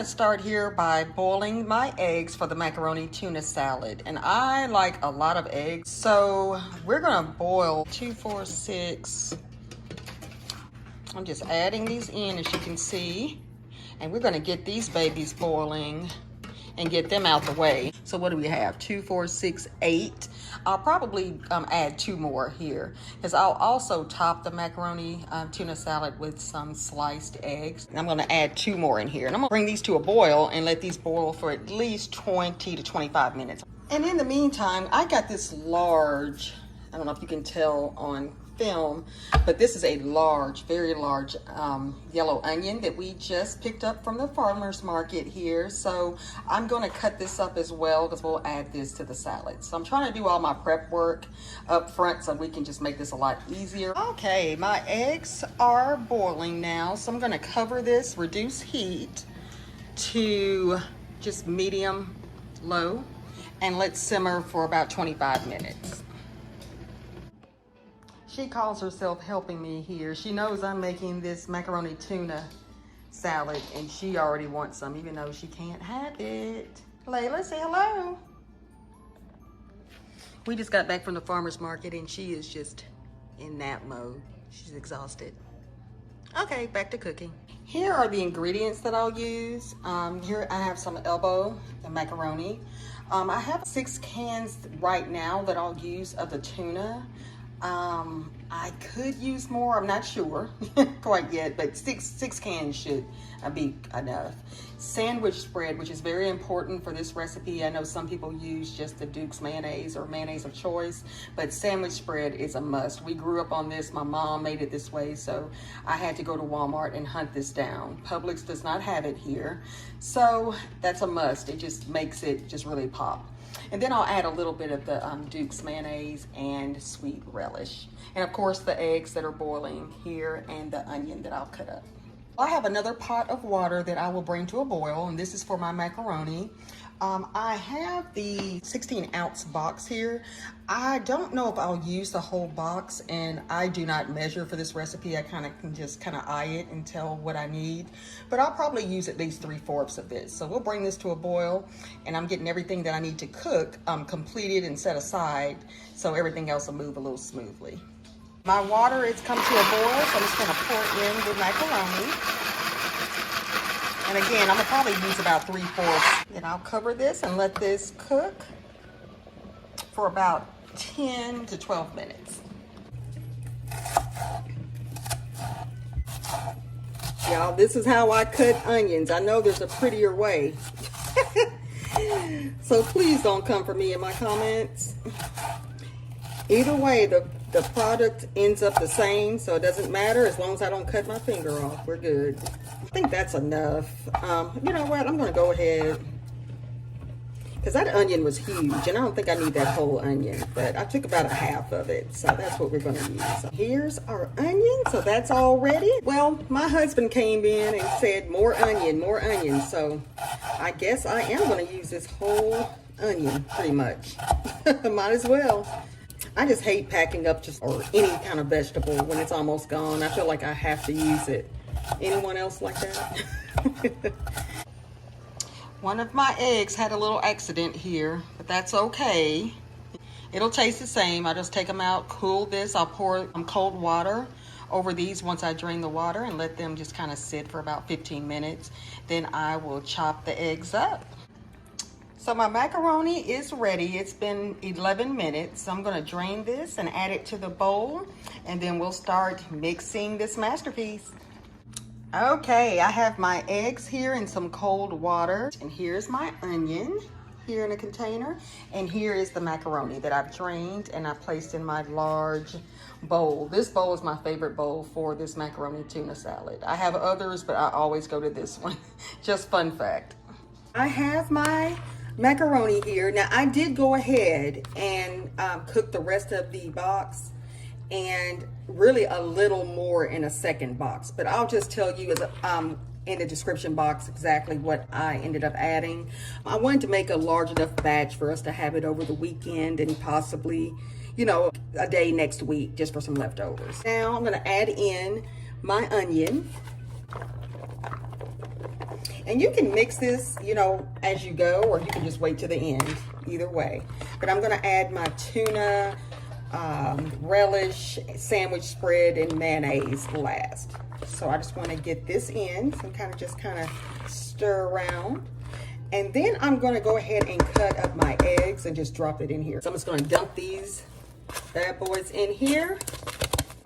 gonna start here by boiling my eggs for the macaroni tuna salad. And I like a lot of eggs, so we're gonna boil 2, 4, 6. I'm just adding these in, as you can see. And we're gonna get these babies boiling and get them out the way. So what do we have? 2, 4, 6, 8. I'll probably add 2 more here, because I'll also top the macaroni tuna salad with some sliced eggs. And I'm gonna add 2 more in here. And I'm gonna bring these to a boil and let these boil for at least 20 to 25 minutes. And in the meantime, I got this large, I don't know if you can tell on film, but this is a large, very large yellow onion that we just picked up from the farmer's market here. So I'm going to cut this up as well, because we'll add this to the salad. So I'm trying to do all my prep work up front so we can just make this a lot easier. Okay, my eggs are boiling now, so I'm going to cover this, reduce heat to just medium low, and let simmer for about 25 minutes. She calls herself helping me here. She knows I'm making this macaroni tuna salad, and she already wants some, even though she can't have it. Layla, say hello. We just got back from the farmer's market, and she is just in nap mode. She's exhausted. Okay, back to cooking. Here are the ingredients that I'll use. Here I have some elbow macaroni. I have 6 cans right now that I'll use of the tuna. I could use more, I'm not sure quite yet, but six cans should be enough. Sandwich spread, which is very important for this recipe. I know some people use just the Dukes mayonnaise or mayonnaise of choice, but sandwich spread is a must. We grew up on this. My mom made it this way, so I had to go to Walmart and hunt this down. Publix does not have it here, so that's a must. It just makes it just really pop. And then I'll add a little bit of the Dukes mayonnaise and sweet relish. And of course the eggs that are boiling here and the onion that I'll cut up. I have another pot of water that I will bring to a boil, and this is for my macaroni. I have the 16-ounce box here. I don't know if I'll use the whole box, and I do not measure for this recipe. I can just eye it and tell what I need, but I'll probably use at least 3/4 of this. So we'll bring this to a boil, and I'm getting everything that I need to cook completed and set aside, so everything else will move a little smoothly. My water has come to a boil, so I'm just gonna pour in the macaroni. And again, I'm gonna probably use about 3/4. And I'll cover this and let this cook for about 10 to 12 minutes. Y'all, this is how I cut onions. I know there's a prettier way. So please don't come for me in my comments. Either way, the product ends up the same, so it doesn't matter. As long as I don't cut my finger off, we're good. I think that's enough. You know what? I'm going to go ahead, because that onion was huge, and I don't think I need that whole onion, but I took about 1/2 of it, so that's what we're going to use. So here's our onion, so that's all ready. Well, my husband came in and said more onion, so I guess I am going to use this whole onion pretty much. Might as well. I just hate packing up or any kind of vegetable when it's almost gone. I feel like I have to use it. Anyone else like that? One of my eggs had a little accident here, but that's okay. It'll taste the same. I just take them out, cool this. I'll pour cold water over these once I drain the water and let them just kind of sit for about 15 minutes. Then I will chop the eggs up. So my macaroni is ready. It's been 11 minutes. So I'm gonna drain this and add it to the bowl, and then we'll start mixing this masterpiece. Okay, I have my eggs here in some cold water, and here's my onion here in a container, and here is the macaroni that I've drained and I placed in my large bowl. This bowl is my favorite bowl for this macaroni tuna salad. I have others, but I always go to this one. Just fun fact. I have my macaroni here. Now I did go ahead and cook the rest of the box, and really a little more in a second box, but I'll just tell you in the description box exactly what I ended up adding. I wanted to make a large enough batch for us to have it over the weekend and possibly, you know, a day next week just for some leftovers. Now I'm going to add in my onion. And you can mix this, you know, as you go, or you can just wait to the end, either way. But I'm gonna add my tuna, relish, sandwich spread, and mayonnaise last. So I just wanna get this in, so just kind of stir around. And then I'm gonna go ahead and cut up my eggs and just drop it in here. So I'm just gonna dump these bad boys in here.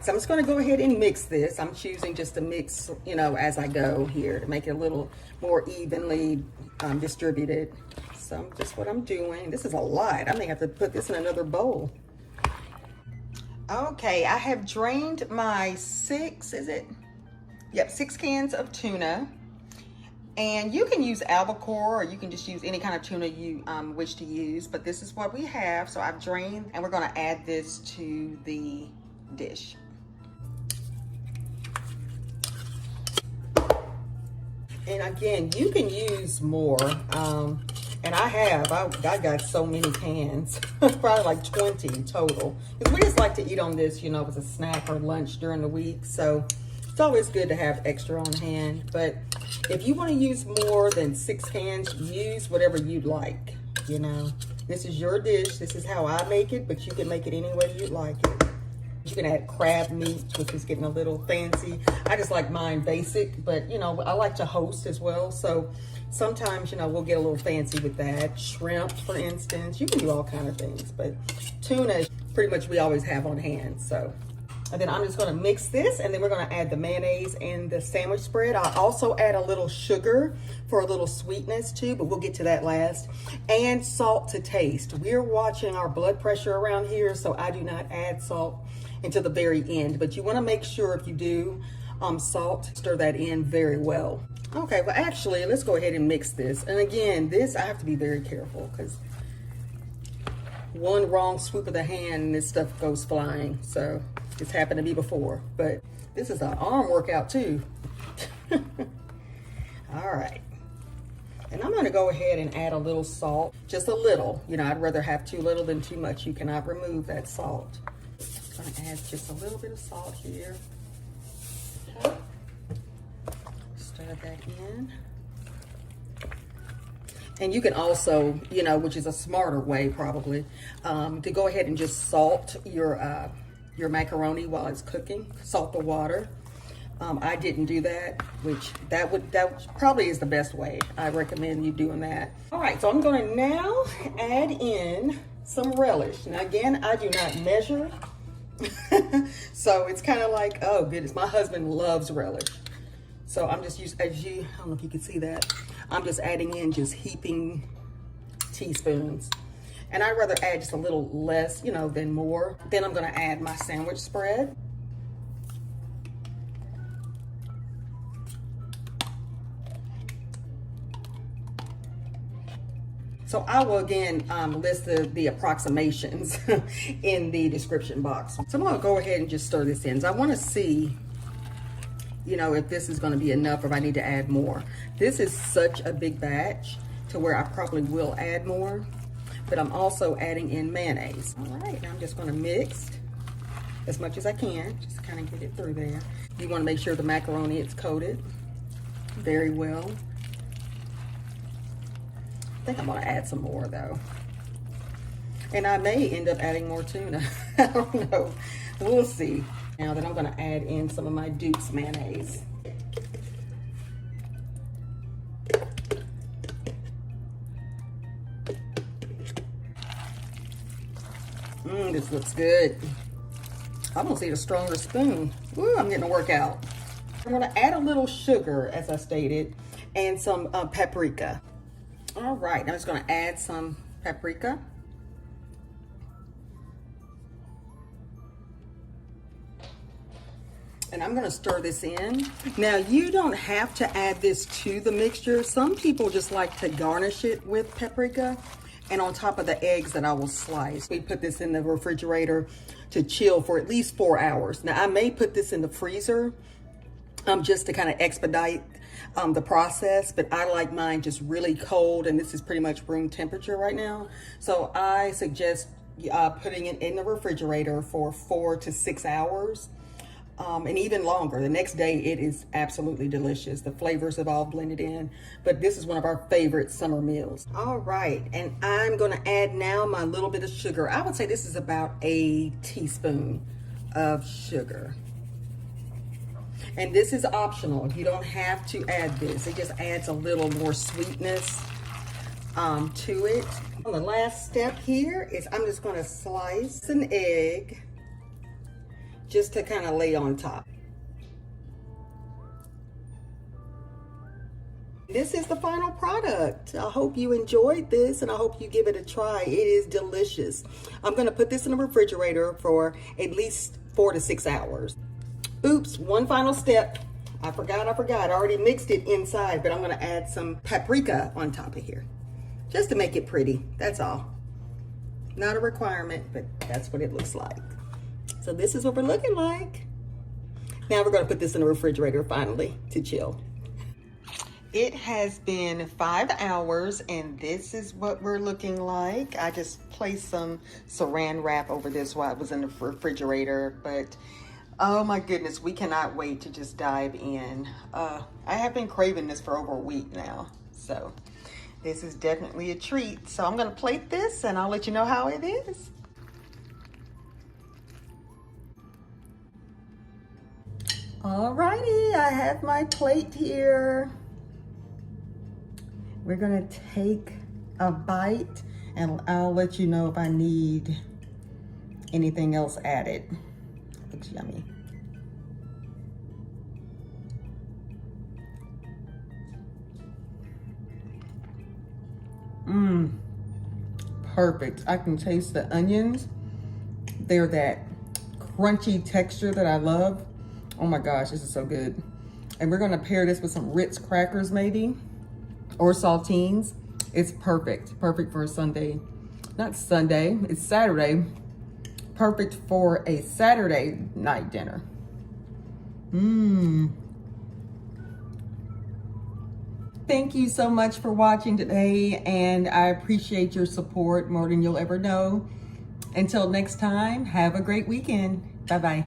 So I'm just gonna go ahead and mix this. I'm choosing just to mix, you know, as I go here to make it a little more evenly distributed. So just what I'm doing. This is a lot. I may have to put this in another bowl. Okay, I have drained my 6 cans of tuna. And you can use albacore, or you can just use any kind of tuna you wish to use, but this is what we have. So I've drained, and we're gonna add this to the dish. And again, you can use more, and I got so many cans, probably like 20 total. Because we just like to eat on this, you know, as a snack or lunch during the week. So it's always good to have extra on hand. But if you want to use more than 6 cans, use whatever you'd like, you know. This is your dish. This is how I make it, but you can make it any way you'd like it. You can add crab meat, which is getting a little fancy. I just like mine basic, but you know, I like to host as well. So sometimes, you know, we'll get a little fancy with that. Shrimp, for instance, you can do all kinds of things, but tuna is pretty much we always have on hand. So, and then I'm just gonna mix this, and then we're gonna add the mayonnaise and the sandwich spread. I'll also add a little sugar for a little sweetness too, but we'll get to that last. And salt to taste. We're watching our blood pressure around here, so I do not add salt until the very end, but you want to make sure if you do salt, stir that in very well. Okay, well actually, let's go ahead and mix this. And again, this I have to be very careful because one wrong swoop of the hand and this stuff goes flying. So it's happened to me before, but this is an arm workout too. All right. And I'm gonna go ahead and add a little salt, just a little. You know, I'd rather have too little than too much. You cannot remove that salt. I'm gonna add just a little bit of salt here. Okay. Stir that in. And you can also, you know, which is a smarter way probably, to go ahead and just salt your macaroni while it's cooking. Salt the water. I didn't do that, which that probably is the best way. I recommend you doing that. All right, so I'm gonna now add in some relish. Now again, I do not measure. So it's kind of like, oh goodness, my husband loves relish. So I'm just I don't know if you can see that. I'm just adding in just heaping teaspoons. And I'd rather add just a little less, you know, than more. Then I'm gonna add my sandwich spread. So I will again list the approximations in the description box. So I'm gonna go ahead and just stir this in. So I wanna see, you know, if this is gonna be enough or if I need to add more. This is such a big batch to where I probably will add more, but I'm also adding in mayonnaise. All right, now I'm just gonna mix as much as I can, just kind of get it through there. You wanna make sure the macaroni is coated very well. I think I'm gonna add some more though. And I may end up adding more tuna. I don't know, we'll see. Now then I'm gonna add in some of my Dukes mayonnaise. This looks good. I'm gonna need a stronger spoon. Woo, I'm getting a workout. I'm gonna add a little sugar, as I stated, and some paprika. All right, I'm just gonna add some paprika. And I'm gonna stir this in. Now, you don't have to add this to the mixture. Some people just like to garnish it with paprika and on top of the eggs that I will slice. We put this in the refrigerator to chill for at least 4 hours. Now, I may put this in the freezer just to kind of expedite the process, but I like mine just really cold, and this is pretty much room temperature right now. So I suggest putting it in the refrigerator for 4 to 6 hours. and even longer. The next day, it is absolutely delicious. The flavors have all blended in, but this is one of our favorite summer meals. All right, and I'm gonna add now my little bit of sugar. I would say this is about a teaspoon of sugar. And this is optional. You don't have to add this. It just adds a little more sweetness to it. The last step here is I'm just gonna slice an egg just to kind of lay on top. This is the final product. I hope you enjoyed this and I hope you give it a try. It is delicious. I'm gonna put this in the refrigerator for at least 4 to 6 hours. Oops, one final step. I forgot. I already mixed it inside, but I'm gonna add some paprika on top of here, just to make it pretty, that's all. Not a requirement, but that's what it looks like. So this is what we're looking like. Now we're gonna put this in the refrigerator finally to chill. It has been 5 hours and this is what we're looking like. I just placed some saran wrap over this while it was in the refrigerator, but oh my goodness, we cannot wait to just dive in. I have been craving this for over a week now, so this is definitely a treat. So I'm gonna plate this and I'll let you know how it is. Alrighty, I have my plate here. We're gonna take a bite and I'll let you know if I need anything else added. Looks yummy. Perfect. I can taste the onions. They're that crunchy texture that I love. Oh my gosh, this is so good. And we're gonna pair this with some Ritz crackers maybe, or saltines. It's perfect. Perfect for a Sunday. Not Sunday, it's Saturday. Perfect for a Saturday night dinner. Thank you so much for watching today, and I appreciate your support more than you'll ever know. Until next time, have a great weekend. Bye-bye.